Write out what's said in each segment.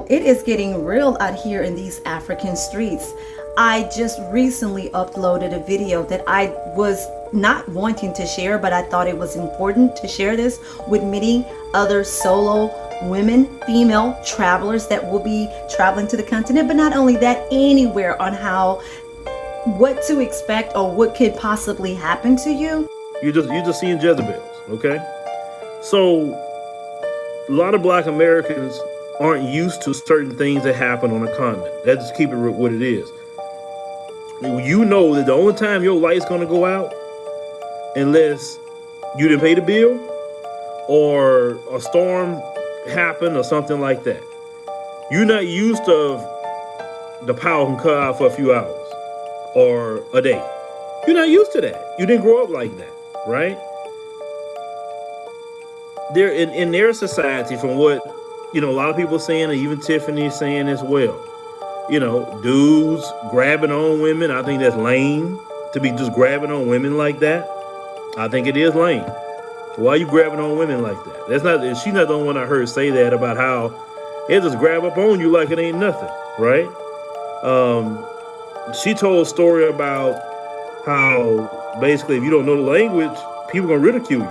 It is getting real out here in these African streets. I just recently uploaded a video that I was not wanting to share, but I thought it was important to share this with many other solo women, female travelers that will be traveling to the continent, but not only that, anywhere, on what to expect or what could possibly happen to you. You're just seeing Jezebels, okay? So a lot of Black Americans aren't used to certain things that happen on the continent. Let's just keep it what it is. You know that the only time your light's gonna go out, unless you didn't pay the bill or a storm happened or something like that. You're not used to the power can cut out for a few hours or a day. You're not used to that. You didn't grow up like that, right? They're in their society, from what a lot of people are saying, and even Tiffany is saying as well. Dudes grabbing on women, I think that's lame, to be just grabbing on women like that. I think it is lame. Why are you grabbing on women like that? She's not the only one I heard say that, about how they just grab up on you like it ain't nothing, right? She told a story about how basically if you don't know the language, people gonna ridicule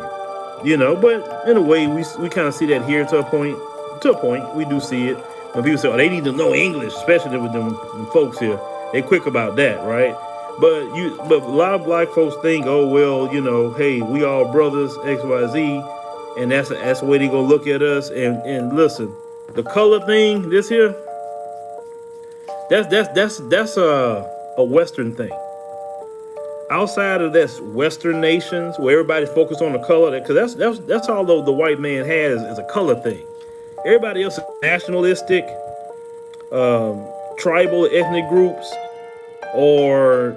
you, but in a way we kind of see that here to a point. To a point, we do see it. When people say, they need to know English, especially with them folks here, they quick about that, right? But a lot of Black folks think, oh, well, hey, we all brothers, X, Y, Z, and that's the way they gonna look at us. And listen, the color thing, this here, that's a Western thing. Outside of this, Western nations where everybody's focused on the color, because that's all the white man has is a color thing. Everybody else is nationalistic, tribal, ethnic groups, or...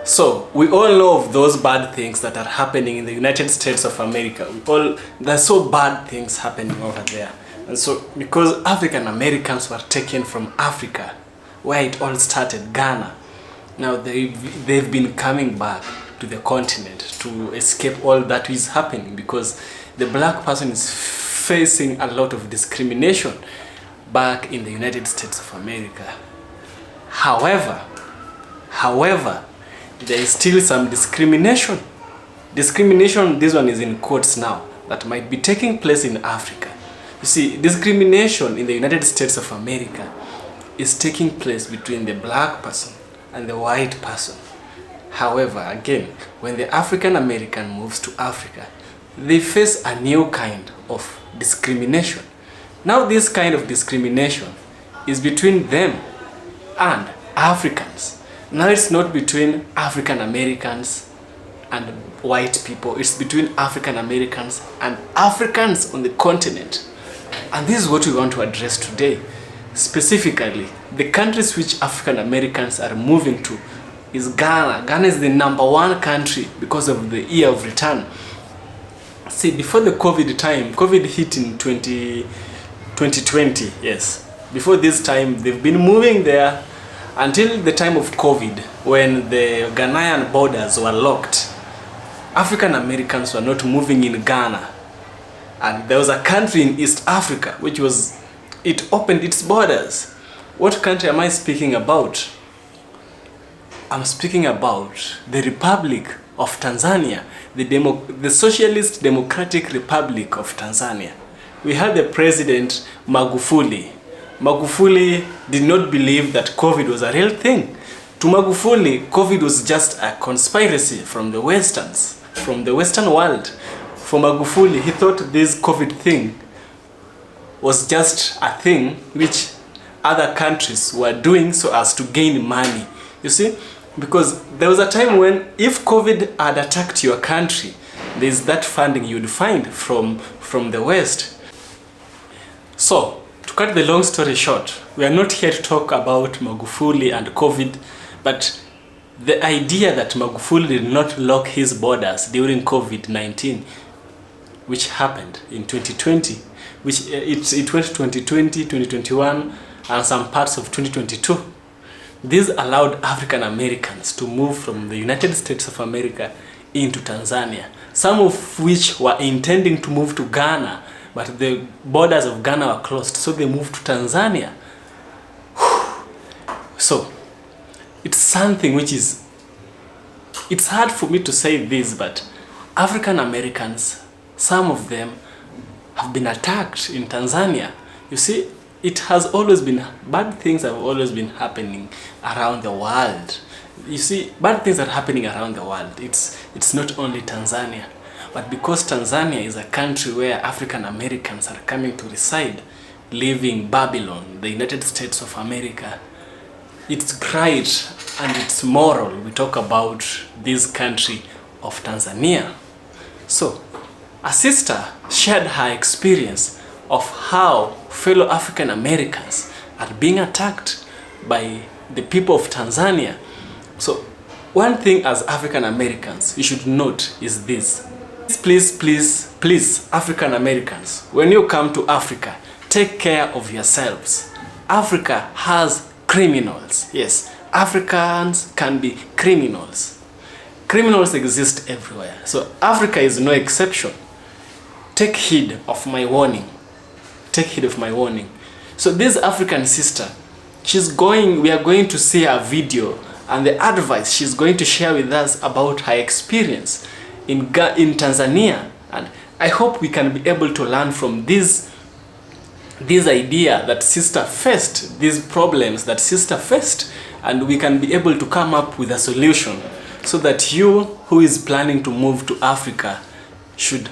So, we all know of those bad things that are happening in the United States of America. There's so bad things happening over there. And so, because African Americans were taken from Africa, where it all started, Ghana, now they've been coming back to the continent to escape all that is happening, because the Black person is facing a lot of discrimination back in the United States of America. However, there is still some discrimination. Discrimination, this one is in quotes now, that might be taking place in Africa. You see, discrimination in the United States of America is taking place between the Black person and the white person. However, again, when the African American moves to Africa, they face a new kind of discrimination. Now this kind of discrimination is between them and Africans. Now it's not between African Americans and white people, it's between African Americans and Africans on the continent. And this is what we want to address today. Specifically, the countries which African Americans are moving to is Ghana. Ghana is the #1 country because of the year of return. See, before the COVID hit in 2020, yes. Before this time, they've been moving there until the time of COVID, when the Ghanaian borders were locked. African Americans were not moving in Ghana. And there was a country in East Africa, it opened its borders. What country am I speaking about? I'm speaking about the Republic of Tanzania, the Socialist Democratic Republic of Tanzania. We had the President Magufuli. Magufuli did not believe that COVID was a real thing. To Magufuli, COVID was just a conspiracy from the Western world. For Magufuli, he thought this COVID thing was just a thing which other countries were doing so as to gain money. You see? Because there was a time when if COVID had attacked your country, there's that funding you'd find from the West. So, to cut the long story short, we are not here to talk about Magufuli and COVID, but the idea that Magufuli did not lock his borders during COVID-19, which happened in 2020, it went 2020, 2021, and some parts of 2022. This allowed African Americans to move from the United States of America into Tanzania, some of which were intending to move to Ghana, but the borders of Ghana were closed, so they moved to Tanzania. So it's something which is, it's hard for me to say this, but African Americans, some of them have been attacked in Tanzania. You see, it has always been, bad things have always been happening around the world. You see, bad things are happening around the world. It's not only Tanzania, but because Tanzania is a country where African Americans are coming to reside, leaving Babylon, the United States of America, it's great and it's moral. We talk about this country of Tanzania. So, a sister shared her experience of how fellow African Americans are being attacked by the people of Tanzania. So, one thing as African Americans you should note is this. Please, African Americans, when you come to Africa, take care of yourselves. Africa has criminals. Yes, Africans can be criminals. Criminals exist everywhere. So Africa is no exception. Take heed of my warning. Take heed of my warning. So this African sister, we are going to see a video and the advice she's going to share with us about her experience in Tanzania. And I hope we can be able to learn from this idea that sister faced, these problems that sister faced, and we can be able to come up with a solution so that you who is planning to move to Africa should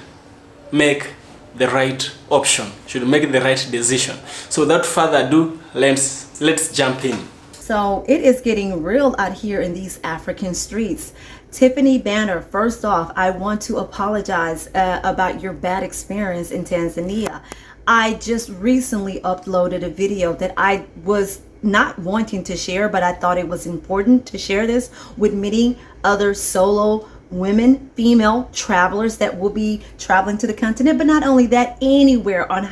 make the right option, should make the right decision. So without further ado, let's jump in. So it is getting real out here in these African streets. Tiffany Banner, first off, I want to apologize about your bad experience in Tanzania. I just recently uploaded a video that I was not wanting to share, but I thought it was important to share this with many other solo women, female travelers that will be traveling to the continent, but not only that, anywhere, on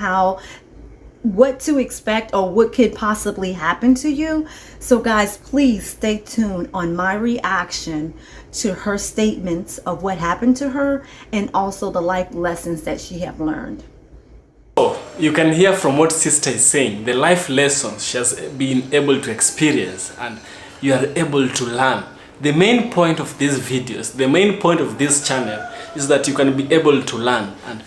what to expect or what could possibly happen to you. So guys, please stay tuned on my reaction to her statements of what happened to her and also the life lessons that she have learned. So you can hear from what sister is saying, the life lessons she has been able to experience and you are able to learn. The main point of these videos, the main point of this channel is that you can be able to learn and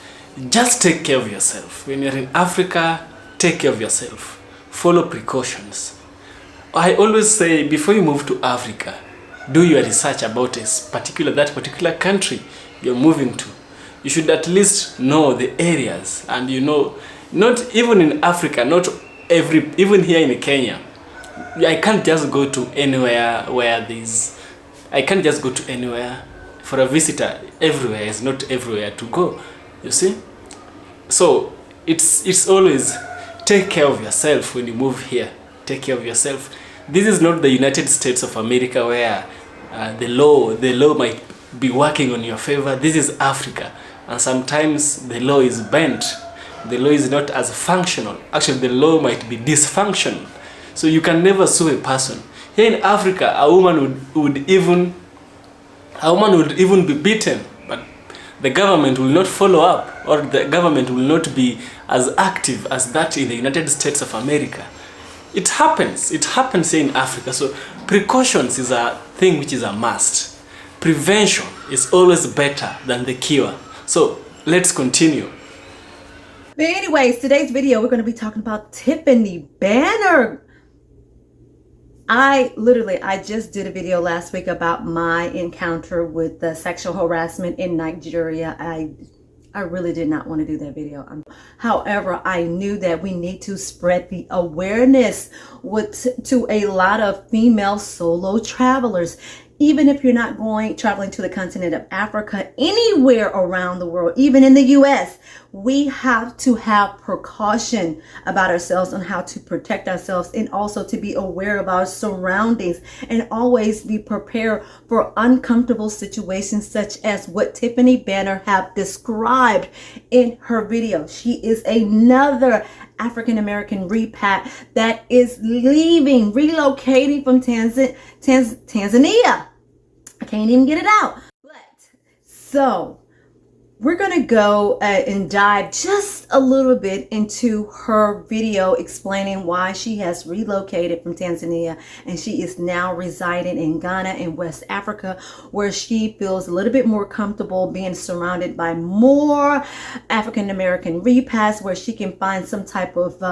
just take care of yourself. When you're in Africa, take care of yourself. Follow precautions. I always say, before you move to Africa, do your research about that particular country you're moving to. You should at least know the areas, and you know, not even in Africa, even here in Kenya, I can't just go to anywhere I can't just go to anywhere for a visitor. Everywhere is not everywhere to go, you see. So it's always take care of yourself when you move here. Take care of yourself. This is not the United States of America where the law might be working on your favor. This is Africa, and sometimes the law is bent. The law is not as functional. Actually, the law might be dysfunctional. So you can never sue a person. Here in Africa, a woman would even be beaten, but the government will not follow up, or the government will not be as active as that in the United States of America. It happens here in Africa. So precautions is a thing which is a must. Prevention is always better than the cure. So let's continue. But anyways, today's video, we're going to be talking about Tiffany Banner. I just did a video last week about my encounter with the sexual harassment in Nigeria. I really did not want to do that video. However, I knew that we need to spread the awareness to a lot of female solo travelers. Even if you're not traveling to the continent of Africa, anywhere around the world, even in the US, we have to have precaution about ourselves on how to protect ourselves, and also to be aware of our surroundings and always be prepared for uncomfortable situations such as what Tiffany Banner have described in her video. She is another African-American repat that is relocating from Tanzania. I can't even get it out. So we're going to go and dive just a little bit into her video explaining why she has relocated from Tanzania and she is now residing in Ghana in West Africa, where she feels a little bit more comfortable being surrounded by more African American repast, where she can find some type of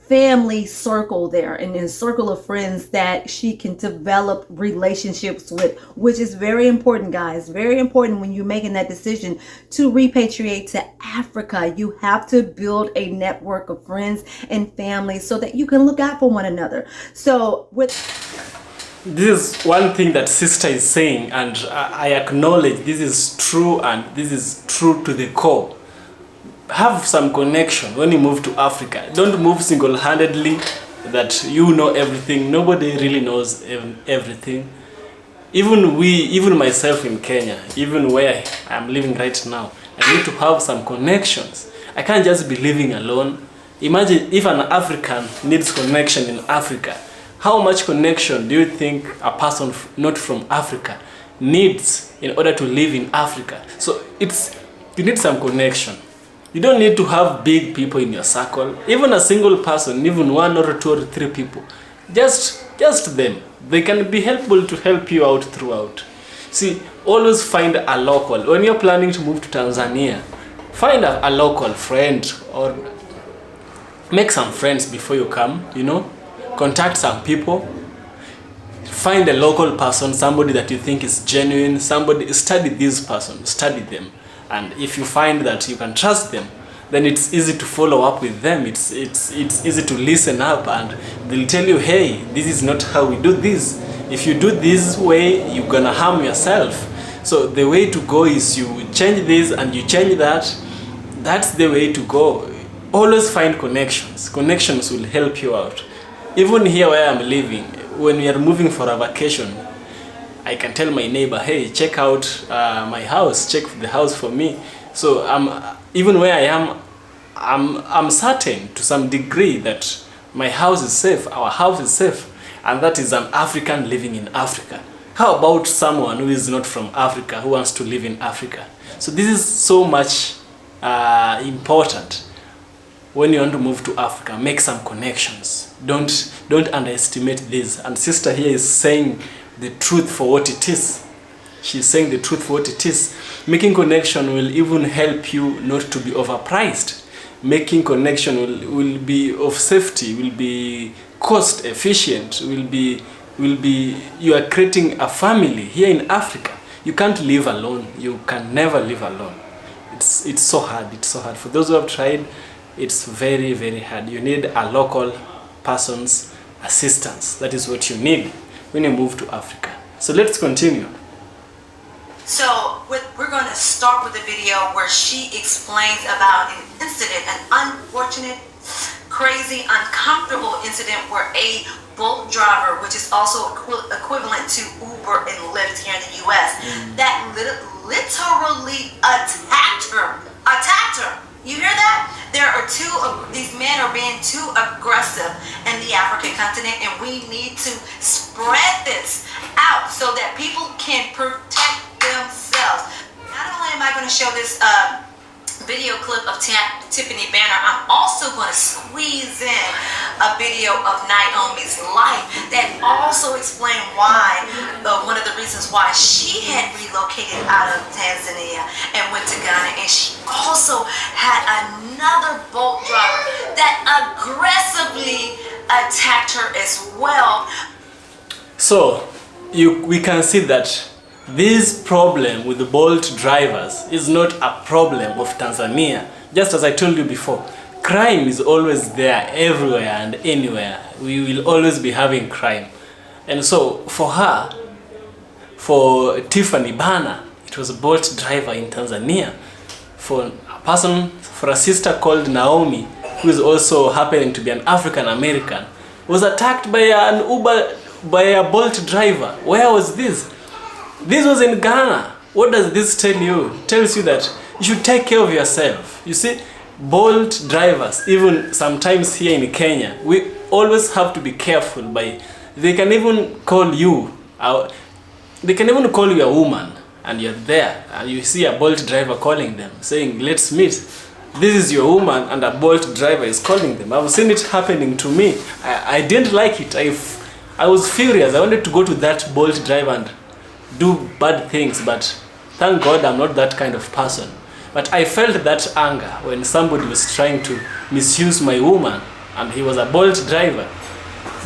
family circle there and a circle of friends that she can develop relationships with, which is very important, guys. Very important when you're making that decision to repatriate to Africa. You have to build a network of friends and family so that you can look out for one another. So this is one thing that sister is saying, and I acknowledge this is true, and this is true to the core. Have some connection when you move to Africa. Don't move single-handedly that you know everything. Nobody really knows everything. Even myself in Kenya, even where I'm living right now, I need to have some connections. I can't just be living alone. Imagine if an African needs connection in Africa. How much connection do you think a person not from Africa needs in order to live in Africa? So you need some connection. You don't need to have big people in your circle. Even a single person, even one or two or three people, just them. They can be helpful to help you out throughout. See, always find a local. When you're planning to move to Tanzania, find a local friend or make some friends before you come, Contact some people. Find a local person, somebody that you think is genuine, study this person, study them. And if you find that you can trust them, then it's easy to follow up with them. It's easy to listen up, and they'll tell you, hey, this is not how we do this. If you do this way, you're gonna harm yourself. So the way to go is you change this and you change that. That's the way to go. Always find connections. Connections will help you out. Even here where I'm living, when we are moving for a vacation, I can tell my neighbor, hey, check out my house, check the house for me. So even where I am, I'm certain to some degree that my house is safe, our house is safe, and that is an African living in Africa. How about someone who is not from Africa, who wants to live in Africa? So this is so much important. When you want to move to Africa, make some connections. Don't underestimate this. And sister here is saying the truth for what it is. She's saying the truth for what it is. Making connection will even help you not to be overpriced. Making connection will be of safety, will be cost efficient, will be you are creating a family here in Africa. You can't live alone. You can never live alone. It's so hard. It's so hard. For those who have tried, it's very, very hard. You need a local person's assistance. That is what you need when you move to Africa. So let's continue. So we're going to start with a video where she explains about an incident, an unfortunate, crazy, uncomfortable incident where a Bolt driver, which is also equivalent to Uber and Lyft here in the U.S., that literally attacked her. You hear that? These men are being too aggressive in the African continent, and we need to spread this out so that people can protect themselves. Not only am I going to show this video clip of Tiffany Banner, I'm also going to squeeze in a video of Naomi's life that also explain why, one of the reasons why she had relocated out of Tanzania and went to Ghana. And she also had another Bolt driver that aggressively attacked her as well. So we can see that this problem with the Bolt drivers is not a problem of Tanzania. Just as I told you before, crime is always there everywhere and anywhere. We will always be having crime. And so for her, for Tiffany Banner, it was a Bolt driver in Tanzania. For a sister called Naomi, who is also happening to be an African American, was attacked by a Bolt driver. Where was this? This was in Ghana. What does this tell you? It tells you that you should take care of yourself. You see, Bolt drivers, even sometimes here in Kenya, we always have to be careful. They can even call you a woman. and you're there and you see a Bolt driver calling them, saying, let's meet. This is your woman, and a Bolt driver is calling them. I've seen it happening to me. I didn't like it. I was furious. I wanted to go to that Bolt driver and do bad things, but thank God I'm not that kind of person. But I felt that anger when somebody was trying to misuse my woman, and he was a Bolt driver.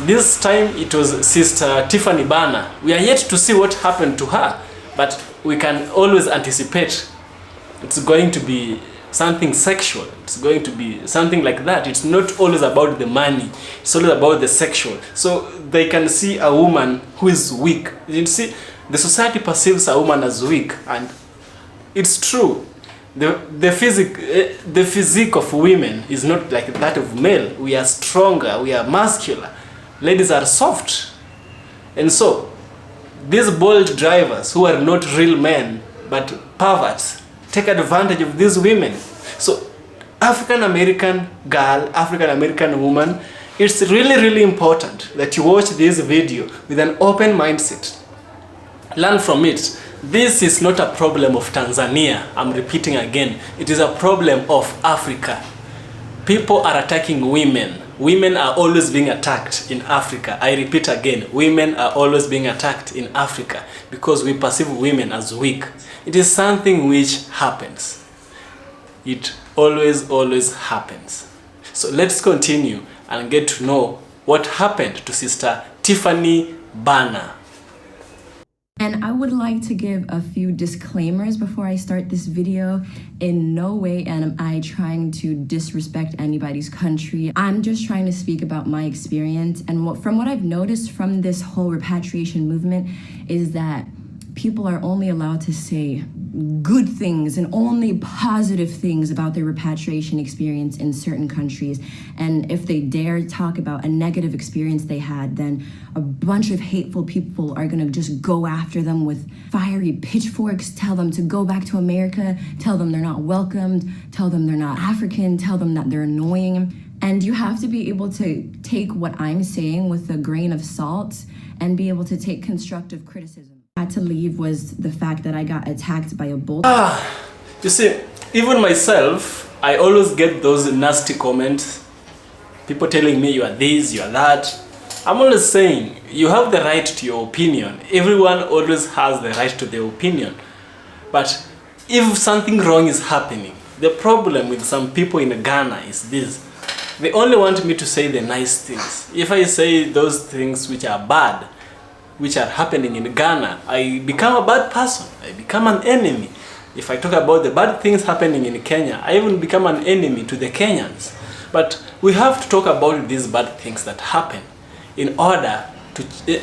This time it was Sister Tiffany Banner. We are yet to see what happened to her, but we can always anticipate it's going to be something sexual. It's going to be something like that. It's not always about the money. It's always about the sexual. So they can see a woman who is weak. You see, the society perceives a woman as weak, and it's true. The physique of women is not like that of male. We are stronger, we are muscular. Ladies are soft. And so, these Bolt drivers who are not real men, but perverts, take advantage of these women. So, African American girl, African American woman, it's really, really important that you watch this video with an open mindset. Learn from it. This is not a problem of Tanzania. I'm repeating again. It is a problem of Africa. People are attacking women. Women are always being attacked in Africa. I repeat again, women are always being attacked in Africa because we perceive women as weak. It is something which happens. It always happens. So let's continue and get to know what happened to Sister Tiffany Banner. And I would like to give a few disclaimers before I start this video. In no way am I trying to disrespect anybody's country. I'm just trying to speak about my experience. And from what I've noticed from this whole repatriation movement is that people are only allowed to say good things and only positive things about their repatriation experience in certain countries. And if they dare talk about a negative experience they had, then a bunch of hateful people are gonna just go after them with fiery pitchforks, tell them to go back to America, tell them they're not welcomed, tell them they're not African, tell them that they're annoying. And you have to be able to take what I'm saying with a grain of salt and be able to take constructive criticism. I had to leave was the fact that I got attacked by a Bolt. You see, even myself, I always get those nasty comments. People telling me you are this, you are that. I'm always saying, you have the right to your opinion. Everyone always has the right to their opinion. But if something wrong is happening, the problem with some people in Ghana is this. They only want me to say the nice things. If I say those things which are bad, which are happening in Ghana, I become a bad person. I become an enemy. If I talk about the bad things happening in Kenya, I even become an enemy to the Kenyans. But we have to talk about these bad things that happen in order to...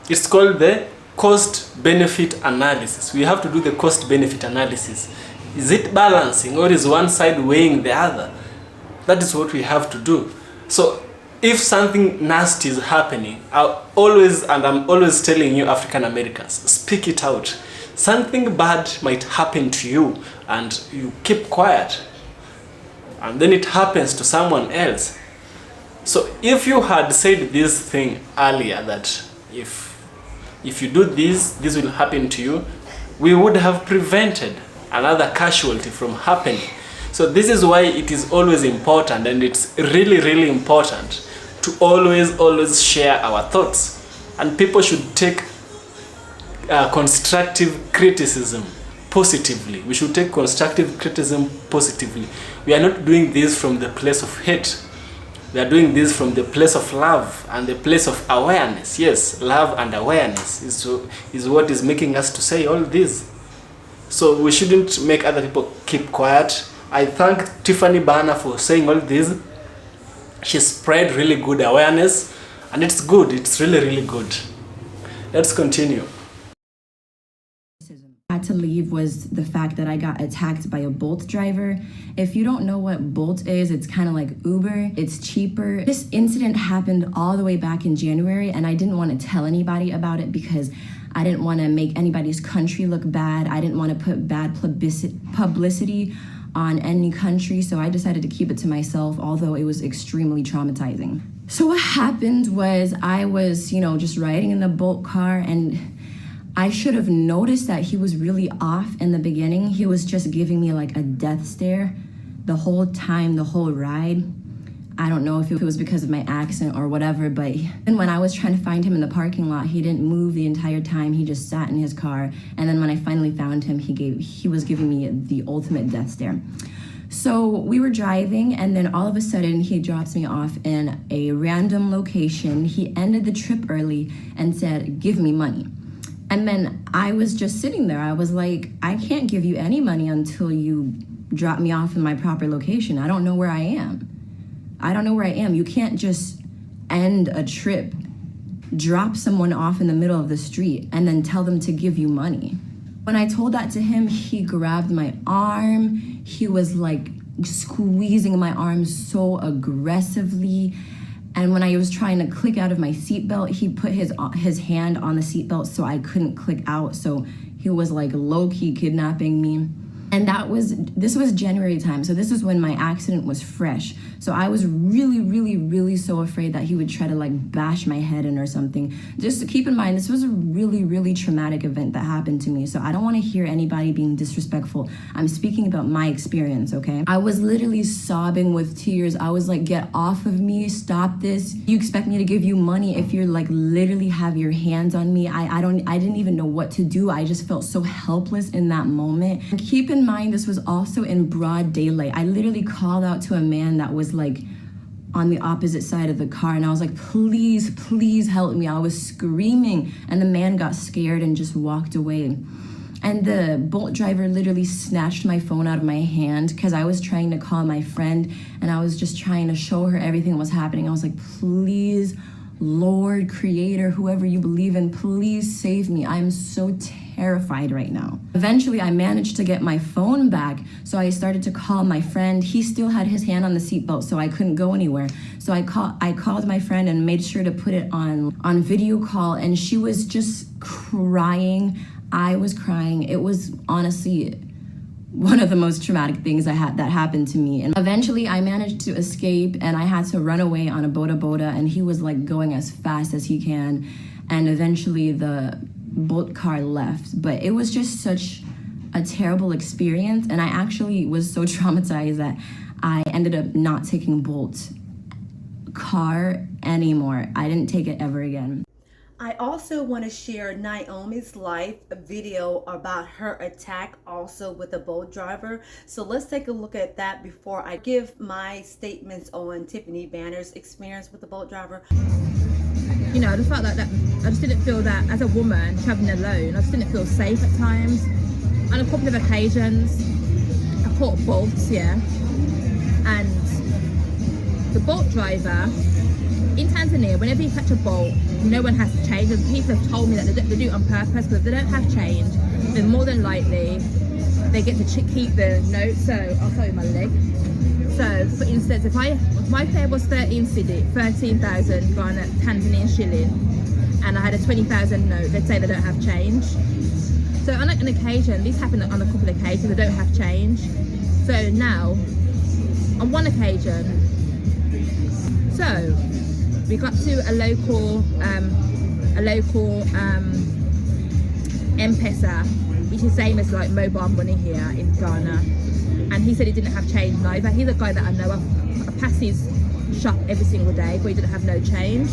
It's called the cost-benefit analysis. We have to do the cost-benefit analysis. Is it balancing, or is one side weighing the other? That is what we have to do. So if something nasty is happening, I'm always telling you African Americans, speak it out. Something bad might happen to you and you keep quiet. And then it happens to someone else. So if you had said this thing earlier, that if you do this, this will happen to you, we would have prevented another casualty from happening. So this is why it is always important, and it's really, really important to always share our thoughts. And people should take constructive criticism positively. We should take constructive criticism positively. We are not doing this from the place of hate. We are doing this from the place of love and the place of awareness. Yes, love and awareness is what is making us to say all this. So we shouldn't make other people keep quiet. I thank Tiffany Banner for saying all this. She spread really good awareness, and it's good. It's really, really good. Let's continue. I had to leave was the fact that I got attacked by a Bolt driver. If you don't know what Bolt is, it's kind of like Uber. It's cheaper. This incident happened all the way back in January, and I didn't want to tell anybody about it because I didn't want to make anybody's country look bad. I didn't want to put bad publicity on any country, so I decided to keep it to myself, although it was extremely traumatizing. So what happened was I was, just riding in the Bolt car, and I should have noticed that he was really off in the beginning. He was just giving me like a death stare the whole time, the whole ride. I don't know if it was because of my accent or whatever, but and when I was trying to find him in the parking lot, he didn't move the entire time. He just sat in his car. And then when I finally found him, he was giving me the ultimate death stare. So we were driving, and then all of a sudden he drops me off in a random location. He ended the trip early and said, "Give me money." And then I was just sitting there. I was like, I can't give you any money until you drop me off in my proper location. I don't know where I am. You can't just end a trip, drop someone off in the middle of the street, and then tell them to give you money. When I told that to him, he grabbed my arm. He was like squeezing my arm so aggressively. And when I was trying to click out of my seatbelt, he put his hand on the seatbelt so I couldn't click out. So he was like low-key kidnapping me. And this was January time, so this is when my accident was fresh. So I was really, really, really so afraid that he would try to like bash my head in or something. Just to keep in mind, this was a really, really traumatic event that happened to me. So I don't want to hear anybody being disrespectful. I'm speaking about my experience, okay? I was literally sobbing with tears. I was like, get off of me, stop this. You expect me to give you money if you're like literally have your hands on me? I didn't even know what to do. I just felt so helpless in that moment. And keep in mind, this was also in broad daylight. I literally called out to a man that was like on the opposite side of the car, and I was like, please, please help me. I was screaming, and the man got scared and just walked away. And the Bolt driver literally snatched my phone out of my hand because I was trying to call my friend, and I was just trying to show her everything that was happening. I was like, please, Lord, Creator, whoever you believe in, please save me. I'm so terrified right now. Eventually, I managed to get my phone back, so I started to call my friend. He still had his hand on the seatbelt, so I couldn't go anywhere. So I called my friend and made sure to put it on video call, and she was just crying. I was crying. It was honestly one of the most traumatic things that happened to me. And eventually I managed to escape, and I had to run away on a boda, and he was like going as fast as he can. And eventually the Bolt car left. But it was just such a terrible experience, and I actually was so traumatized that I ended up not taking Bolt car anymore. I didn't take it ever again. I also want to share Naomi's life video about her attack also with the Bolt driver. So let's take a look at that before I give my statements on Tiffany Banner's experience with the Bolt driver. You know, I just felt like that. I just didn't feel that as a woman traveling alone. I just didn't feel safe at times. On a couple of occasions, I caught bolts, yeah. And the Bolt driver in Tanzania, whenever you catch a bolt, no one has to change. And people have told me that they do it on purpose, because if they don't have change, then more than likely they get to keep the note. So I'll show you my leg. So, for instance, if my fare was 13,000 Ghana Tanzanian shilling, and I had a 20,000 note, they'd say they don't have change. So on an occasion, this happened on a couple of occasions, they don't have change. So now, on one occasion, so we got to a local M-Pesa, which is same as like mobile money here in Ghana. And he said he didn't have change neither. He's a guy that I know. I pass his shop every single day, but he didn't have no change.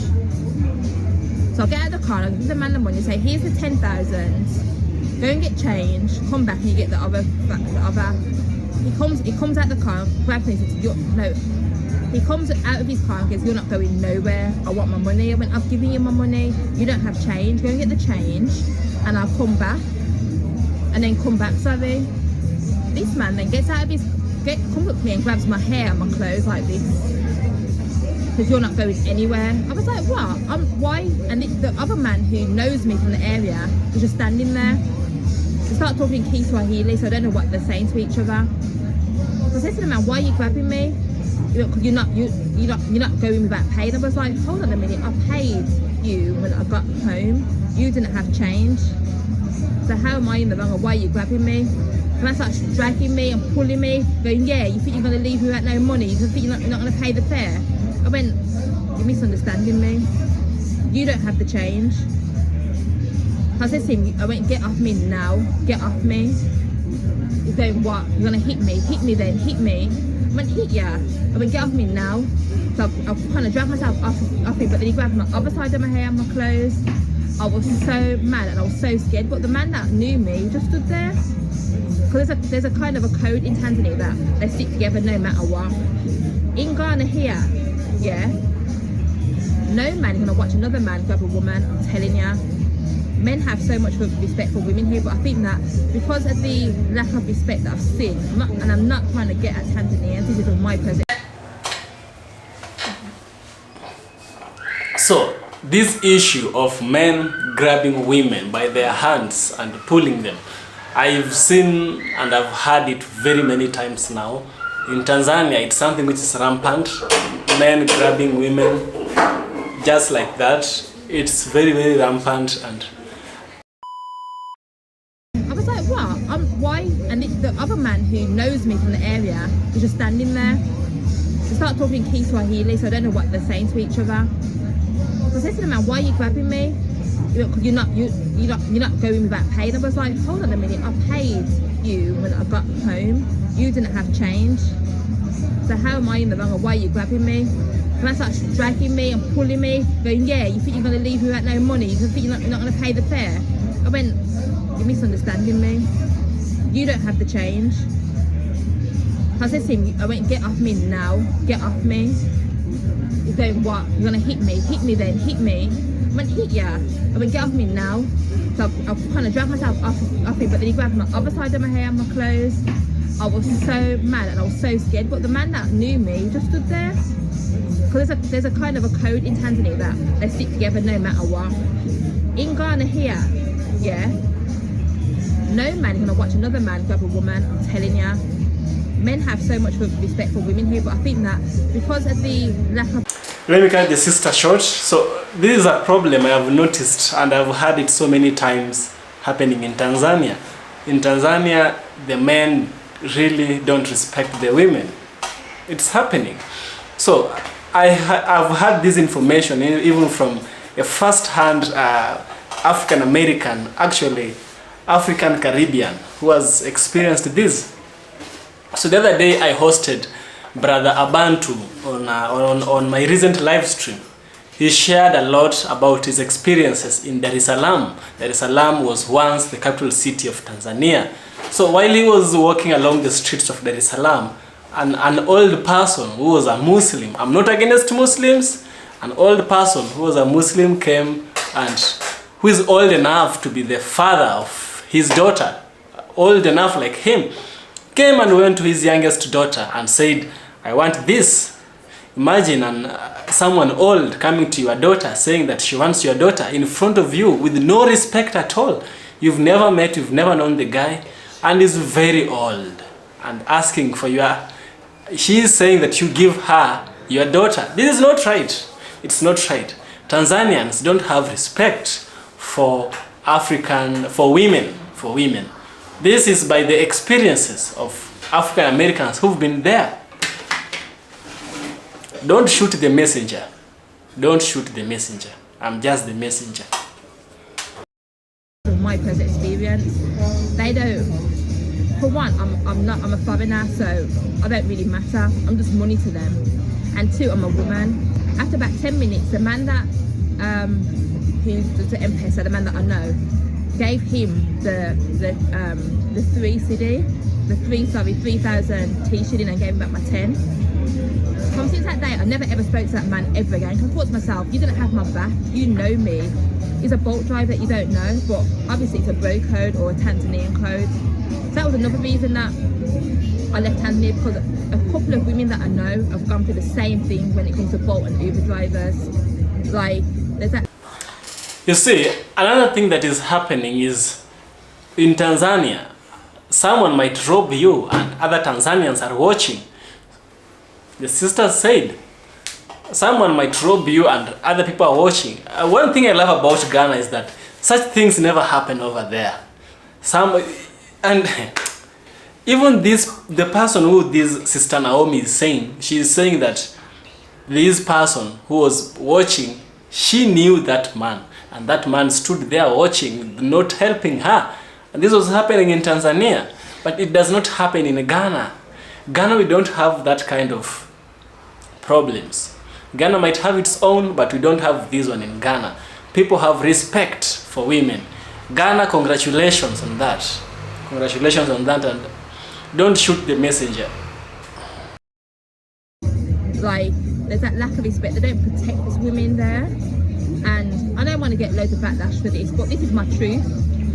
So I'll get out of the car and I'll give the man the money and say, here's the 10,000, go and get change, come back and you get the other. He comes out the car, grabs me and says, he comes out of his car and goes, you're not going nowhere, I want my money. I went, I've given you my money, you don't have change, go and get the change and I'll come back. And then come back, sorry. This man then gets out of his, comes up to me and grabs my hair and my clothes like this. Because you're not going anywhere. I was like, what? Why? And the other man who knows me from the area was just standing there. They start talking Kiswahili, so I don't know what they're saying to each other. So I said to the man, why are you grabbing me? You're not going without paid. I was like, hold on a minute, I paid you when I got home. You didn't have change. So how am I in the wrong, or why are you grabbing me? And that starts dragging me and pulling me, going, yeah, you think you're going to leave me without no money? You think you're not going to pay the fare? I went, you're misunderstanding me. You don't have the change. I said to him, I went, get off me now, get off me. He's going, what? You're gonna hit me? Hit me then, hit me. I went, hit ya. I went, get off me now. So I kind of dragged myself off him, but then he grabbed my other side of my hair and my clothes. I was so mad and I was so scared, but the man that knew me just stood there. Because there's a kind of a code in Tanzania that they stick together no matter what. In Ghana here, yeah, no man is gonna watch another man grab a woman, I'm telling ya. Men have so much respect for women here, but I think that because of the lack of respect that I've seen, I'm not trying to get at Tanzanians, this is my president. So, this issue of men grabbing women by their hands and pulling them, I've seen and I've heard it very many times now. In Tanzania, it's something which is rampant. Men grabbing women just like that. It's very, very rampant. And I was like, what? Why? And the other man who knows me from the area is just standing there. They start talking Kiswahili, so I don't know what they're saying to each other. So I said to the man, why are you grabbing me? You're not going without pay. And I was like, hold on a minute, I paid you when I got home. You didn't have change. So how am I in the wrong? Or why are you grabbing me? And I started dragging me and pulling me, going, yeah, you think you're going to leave me without no money? You think you're not going to pay the fare? I went, you're misunderstanding me. You don't have the change. I said to him, I went, get off me now, get off me. He's going, what? You're going to hit me? Hit me then, hit me. I went, hit ya. I went, get off me now. So I kind of dragged myself off him, but then he grabbed my other side of my hair and my clothes. I was so mad and I was so scared, but the man that knew me just stood there. Because there's a kind of a code in Tanzania that they stick together no matter what. In Ghana here, yeah, no man is going to watch another man grab a woman, I'm telling ya. Men have so much respect for women here, but I think that because of the lack of... let me cut the sister short. So this is a problem I have noticed and I've had it so many times happening in Tanzania. In Tanzania, the men really don't respect the women. It's happening. So I've had this information even from a first-hand African American, actually African Caribbean, who has experienced this. So the other day I hosted Brother Abantu on my recent live stream. He shared a lot about his experiences in Dar es Salaam. Dar es Salaam was once the capital city of Tanzania. So while he was walking along the streets of Dar es Salaam, an old person who was a Muslim, I'm not against Muslims, an old person who was a Muslim came and who is old enough to be the father of his daughter, old enough like him, came and went to his youngest daughter and said, I want this. Imagine someone old coming to your daughter saying that she wants your daughter in front of you with no respect at all. You've never met, you've never known the guy, and is very old and asking for your... She is saying that you give her your daughter. This is not right. It's not right. Tanzanians don't have respect for women. This is by the experiences of African Americans who've been there. Don't shoot the messenger. Don't shoot the messenger. I'm just the messenger. My personal experience, they don't. For one, I'm a foreigner, so I don't really matter. I'm just money to them. And two, I'm a woman. After about 10 minutes, the man that who's the M-Pesa, the man that I know, gave him the 3,000 T shilling and gave him back my 10. From since that day, I never ever spoke to that man ever again. I thought to myself, you didn't have my back, you know me. He's a bolt driver that you don't know, but obviously it's a bro code or a Tanzanian code. So that was another reason that I left Tanzania, because a couple of women that I know have gone through the same thing when it comes to Bolt and Uber drivers. Like, there's that. You see, another thing that is happening is in Tanzania, someone might rob you and other Tanzanians are watching. The sister said, someone might rob you and other people are watching. One thing I love about Ghana is that such things never happen over there. And even the person who this sister Naomi is saying, she is saying that this person who was watching, She knew that man, and that man stood there watching, not helping her. And this was happening in Tanzania, but it does not happen in Ghana. Ghana, we don't have that kind of problems. Ghana might have its own, but we don't have this one in Ghana. People have respect for women. Ghana, congratulations on that. Congratulations on that, and don't shoot the messenger. Like, there's that lack of respect. They don't protect us women there. And I don't want to get loads of backlash for this, but this is my truth.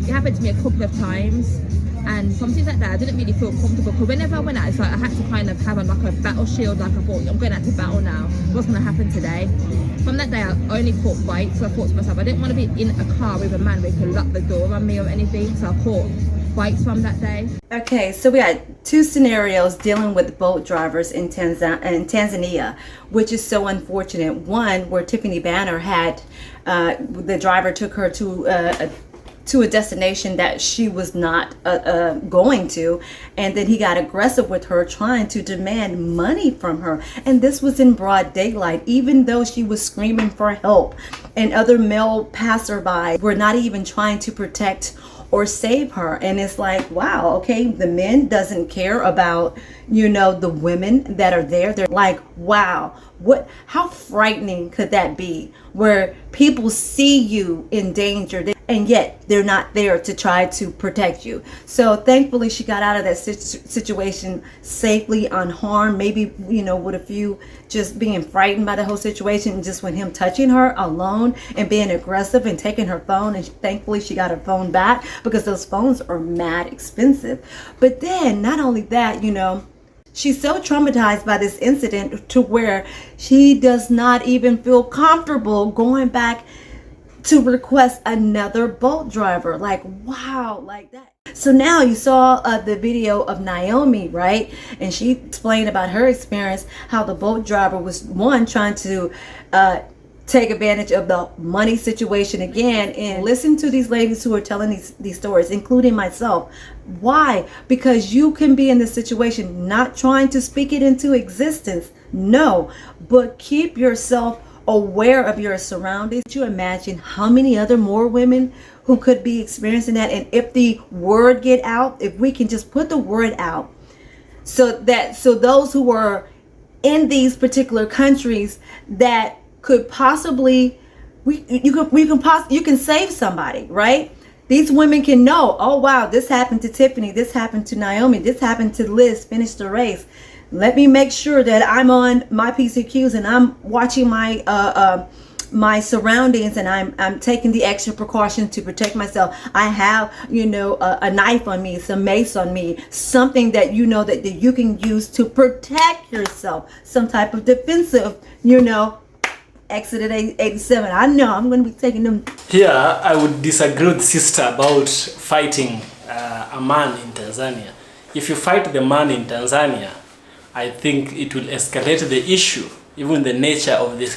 It happened to me a couple of times. And something like that, I didn't really feel comfortable. Because whenever I went out, it's like I had to kind of have like a battle shield. Like I thought, I'm going out to battle now. What's going to happen today? From that day, I only caught fights. So I thought to myself, I didn't want to be in a car with a man where he could lock the door on me or anything. So I caught fights from that day. Okay, so we had two scenarios dealing with boat drivers in Tanzania, which is so unfortunate. One where Tiffany Banner had the driver took her to a destination that she was not going to, and then he got aggressive with her, trying to demand money from her. And this was in broad daylight, even though she was screaming for help, and other male passerby were not even trying to protect or save her. And it's like, wow, okay, the men doesn't care about, you know, the women that are there. They're like, wow, how frightening could that be, where people see you in danger and yet they're not there to try to protect you. So thankfully she got out of that situation safely, unharmed, maybe, you know, with a few just being frightened by the whole situation, and just with him touching her alone and being aggressive and taking her phone. And thankfully she got her phone back, because those phones are mad expensive. But then not only that, you know, she's so traumatized by this incident to where she does not even feel comfortable going back to request another boat driver. Like, wow, like that. So now you saw the video of Naomi, right? And she explained about her experience, how the boat driver was, one, trying to take advantage of the money situation again. And listen to these ladies who are telling these stories, including myself. Why? Because you can be in this situation, not trying to speak it into existence, no, but keep yourself aware of your surroundings. Could you imagine how many other more women who could be experiencing that? And if the word get out, if we can just put the word out, so those who are in these particular countries that could possibly, you can save somebody, right? These women can know, oh wow, this happened to Tiffany, this happened to Naomi, this happened to Liz, finish the race. Let me make sure that I'm on my PCQs and I'm watching my my surroundings, and I'm taking the extra precaution to protect myself. I have, you know, a knife on me, some mace on me, something that you know that you can use to protect yourself, some type of defensive, you know. Exodus 87. I know I'm going to be taking them. Here, I would disagree with sister about fighting a man in Tanzania. If you fight the man in Tanzania, I think it will escalate the issue. Even the nature of the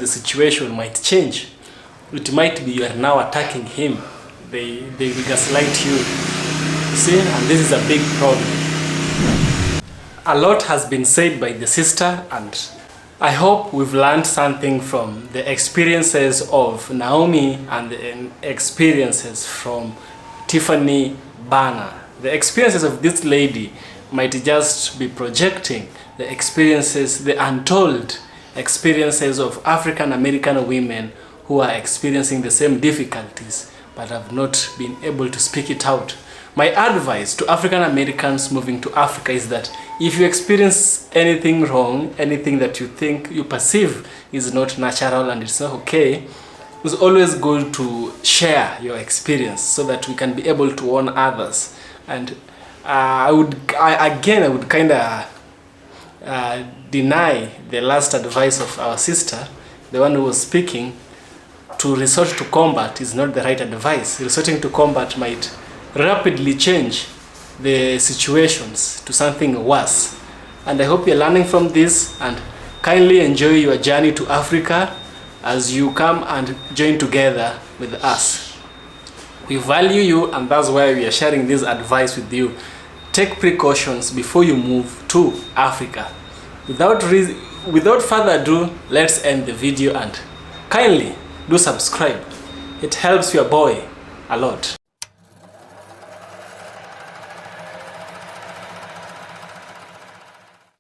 situation might change. It might be you are now attacking him. They will gaslight you. You see, and this is a big problem. A lot has been said by the sister, and I hope we've learned something from the experiences of Naomi and the experiences from Tiffany Banner. The experiences of this lady might just be projecting the experiences, the untold experiences of African American women who are experiencing the same difficulties but have not been able to speak it out. My advice to African Americans moving to Africa is that if you experience anything wrong, anything that you think, you perceive is not natural and it's not okay, it's always good to share your experience so that we can be able to warn others. And I would kind of deny the last advice of our sister, the one who was speaking. To resort to combat is not the right advice. Resorting to combat might rapidly change the situations to something worse. And I hope you're learning from this, and kindly enjoy your journey to Africa as you come and join together with us. We value you, and that's why we are sharing this advice with you. Take precautions before you move to Africa. Without without further ado, let's end the video and kindly do subscribe. It helps your boy a lot.